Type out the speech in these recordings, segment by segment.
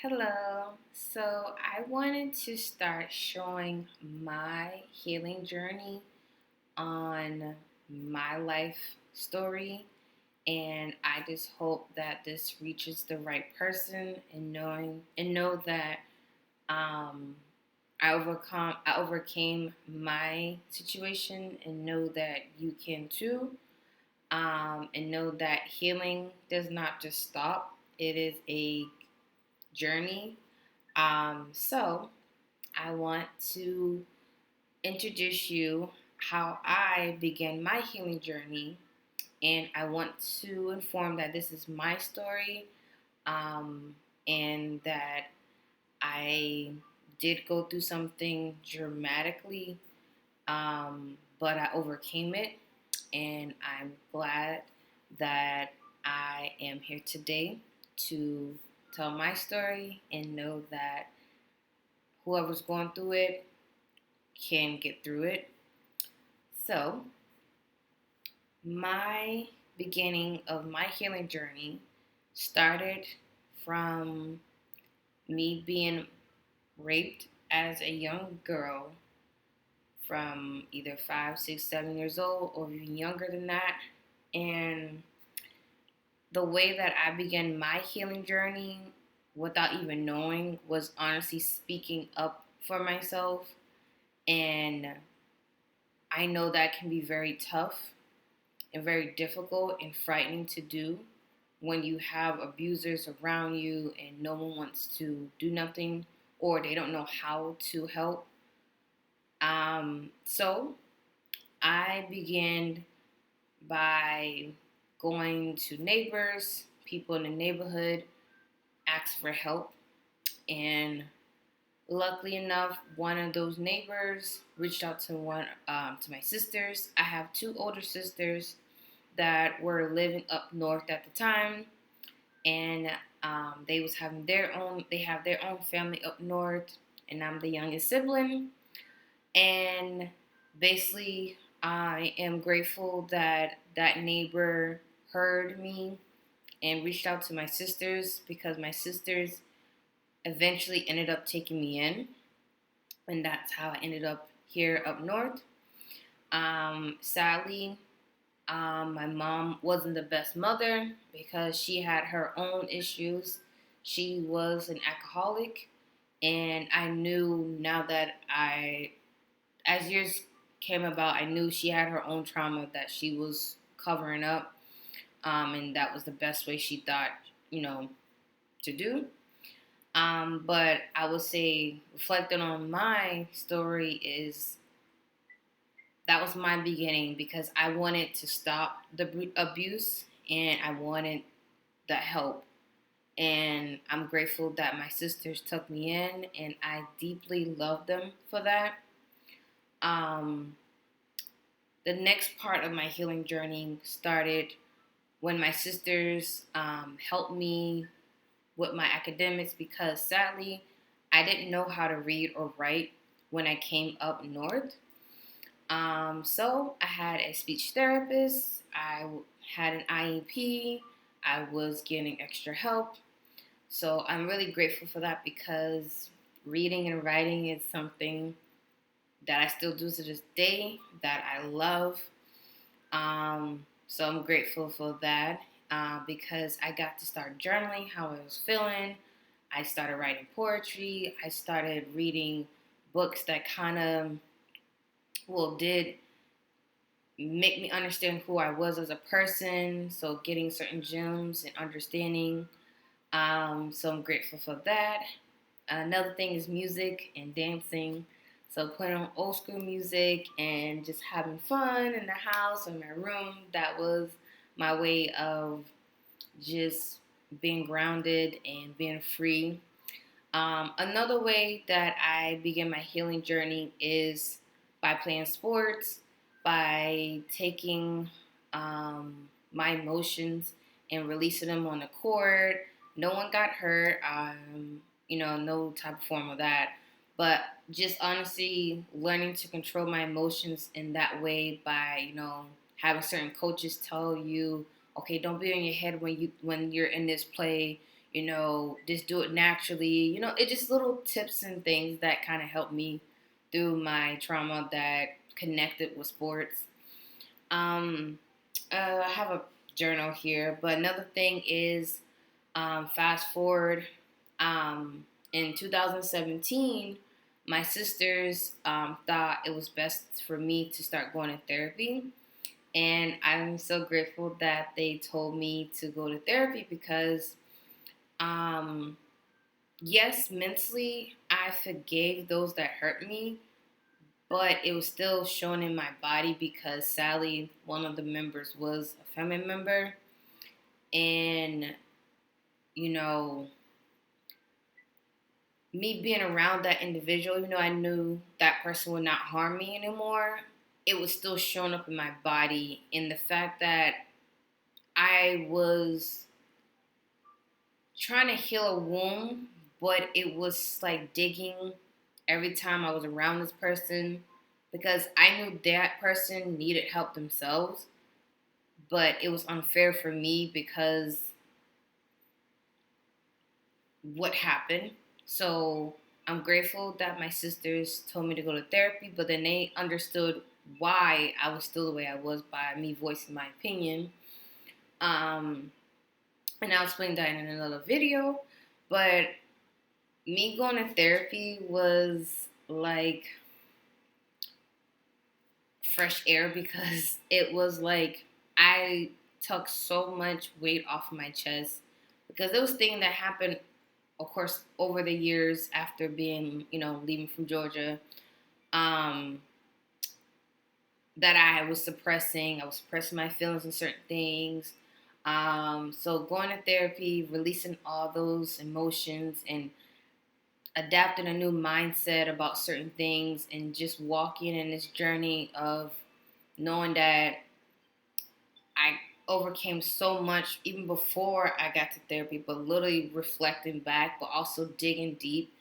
Hello. So I wanted to start showing my healing journey on my life story, and I just hope that this reaches the right person and know that um, I overcame my situation and know that you can too. And know that healing does not just stop; it is a journey. So I want to introduce you how I began my healing journey, and I want to inform that this is my story, um, and that I did go through something dramatically, but I overcame it, and I'm glad that I am here today to tell my story and know that whoever's going through it can get through it. So, my beginning of my healing journey started from me being raped as a young girl from either 5, 6, 7 years old or even younger than that. And the way that I began my healing journey without even knowing was honestly speaking up for myself. And I know that can be very tough and very difficult and frightening to do when you have abusers around you and no one wants to do nothing or they don't know how to help. So I began by going to neighbors, people in the neighborhood, ask for help. And luckily enough, one of those neighbors reached out to to my sisters. I have two older sisters that were living up north at the time, and they have their own family up north, and I'm the youngest sibling. And basically, I am grateful that that neighbor heard me and reached out to my sisters because my sisters eventually ended up taking me in, and that's how I ended up here up north. Sadly, my mom wasn't the best mother because she had her own issues. She was an alcoholic, and I knew now that as years came about, I knew she had her own trauma that she was covering up, and that was the best way she thought, you know, to do. But I would say, reflecting on my story, is that was my beginning because I wanted to stop the abuse and I wanted the help. And I'm grateful that my sisters took me in, and I deeply love them for that. Um, the next part of my healing journey started when my sisters helped me with my academics because sadly, I didn't know how to read or write when I came up north. So I had a speech therapist, had an IEP, I was getting extra help. So I'm really grateful for that because reading and writing is something that I still do to this day that I love. So I'm grateful for that because I got to start journaling how I was feeling. I started writing poetry. I started reading books that kind of, well, did make me understand who I was as a person. So getting certain gems and understanding. So I'm grateful for that. Another thing is music and dancing. So putting on old school music and just having fun in the house or in my room. That was my way of just being grounded and being free. Another way that I begin my healing journey is by playing sports, by taking my emotions and releasing them on the court. No one got hurt, no type of form of that. But just honestly learning to control my emotions in that way by, having certain coaches tell you, okay, don't be in your head when you're in this play. just do it naturally. It's just little tips and things that kind of helped me through my trauma that connected with sports. Um, I have a journal here, but another thing is fast forward in 2017, my sisters thought it was best for me to start going to therapy. And I'm so grateful that they told me to go to therapy because, um, yes, mentally, I forgave those that hurt me, but it was still shown in my body because Sally, one of the members, was a family member. And, you know, me being around that individual, even though I knew that person would not harm me anymore, it was still showing up in my body. And the fact that I was trying to heal a wound, but it was like digging every time I was around this person because I knew that person needed help themselves, but it was unfair for me because what happened. So I'm grateful that my sisters told me to go to therapy, but then they understood why I was still the way I was by me voicing my opinion. Um, and I'll explain that in another video. But me going to therapy was like fresh air because it was like I took so much weight off my chest because it was things that happened, of course, over the years after being, leaving from Georgia, um, that I was suppressing. I was suppressing my feelings and certain things. So going to therapy, releasing all those emotions and adapting a new mindset about certain things and just walking in this journey of knowing that I overcame so much even before I got to therapy, but literally reflecting back, but also digging deep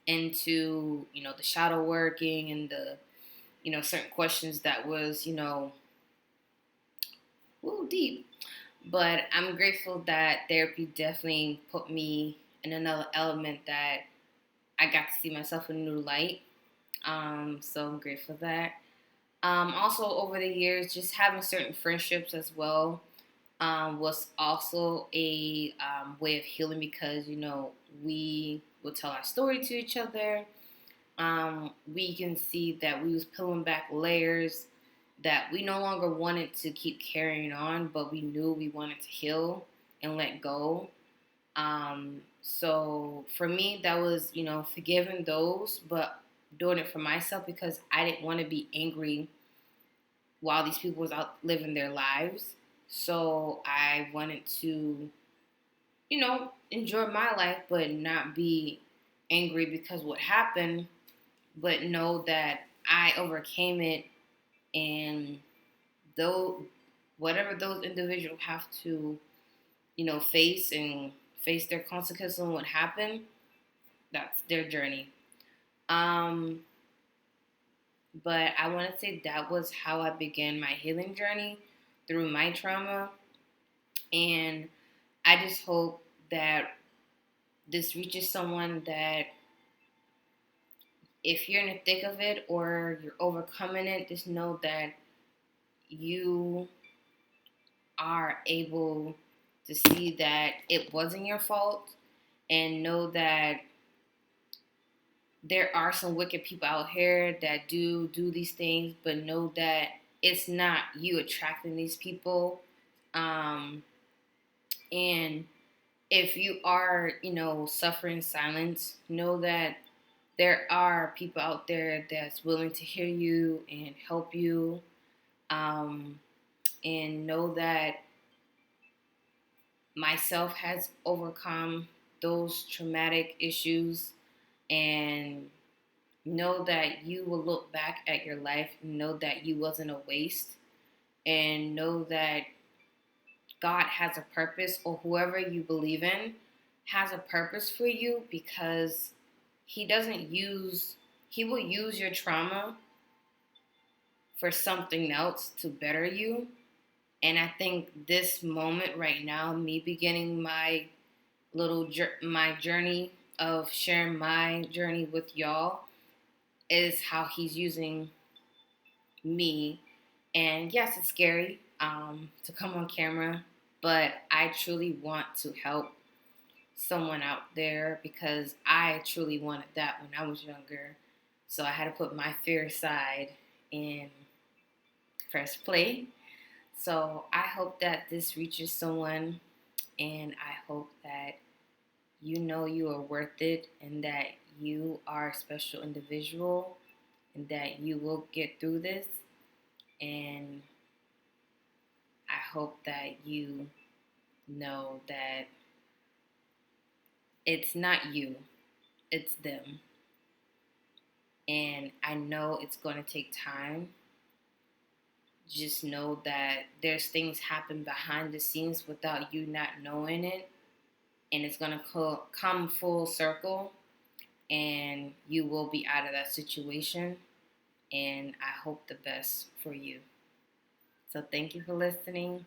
into, the shadow working and the, certain questions that was, woo, deep. But I'm grateful that therapy definitely put me in another element that I got to see myself in a new light. So I'm grateful for that. Also, over the years, just having certain friendships as well was also a way of healing because, we would tell our story to each other. We can see that we was peeling back layers that we no longer wanted to keep carrying on, but we knew we wanted to heal and let go. So for me, that was, forgiving those, but doing it for myself because I didn't want to be angry while these people was out living their lives. So I wanted to, enjoy my life, but not be angry because what happened, but know that I overcame it. And though whatever those individuals have to, face their consequences on what happened, that's their journey. Um, but I want to say that was how I began my healing journey through my trauma. And I just hope that this reaches someone that if you're in the thick of it or you're overcoming it, just know that you are able to see that it wasn't your fault and know that there are some wicked people out here that do these things, but know that it's not you attracting these people. And if you are, suffering silence, know that there are people out there that's willing to hear you and help you. Um, and know that myself has overcome those traumatic issues and know that you will look back at your life and know that you wasn't a waste and know that God has a purpose or whoever you believe in has a purpose for you because he will use your trauma for something else to better you. And I think this moment right now, me beginning my my journey of sharing my journey with y'all is how he's using me. And yes, it's scary to come on camera, but I truly want to help someone out there because I truly wanted that when I was younger. So I had to put my fear aside and press play. So I hope that this reaches someone, and I hope that you know you are worth it and that you are a special individual and that you will get through this. And I hope that you know that it's not you, it's them. And I know it's going to take time. Just know that there's things happen behind the scenes without you not knowing it. And it's going to come full circle and you will be out of that situation. And I hope the best for you. So thank you for listening.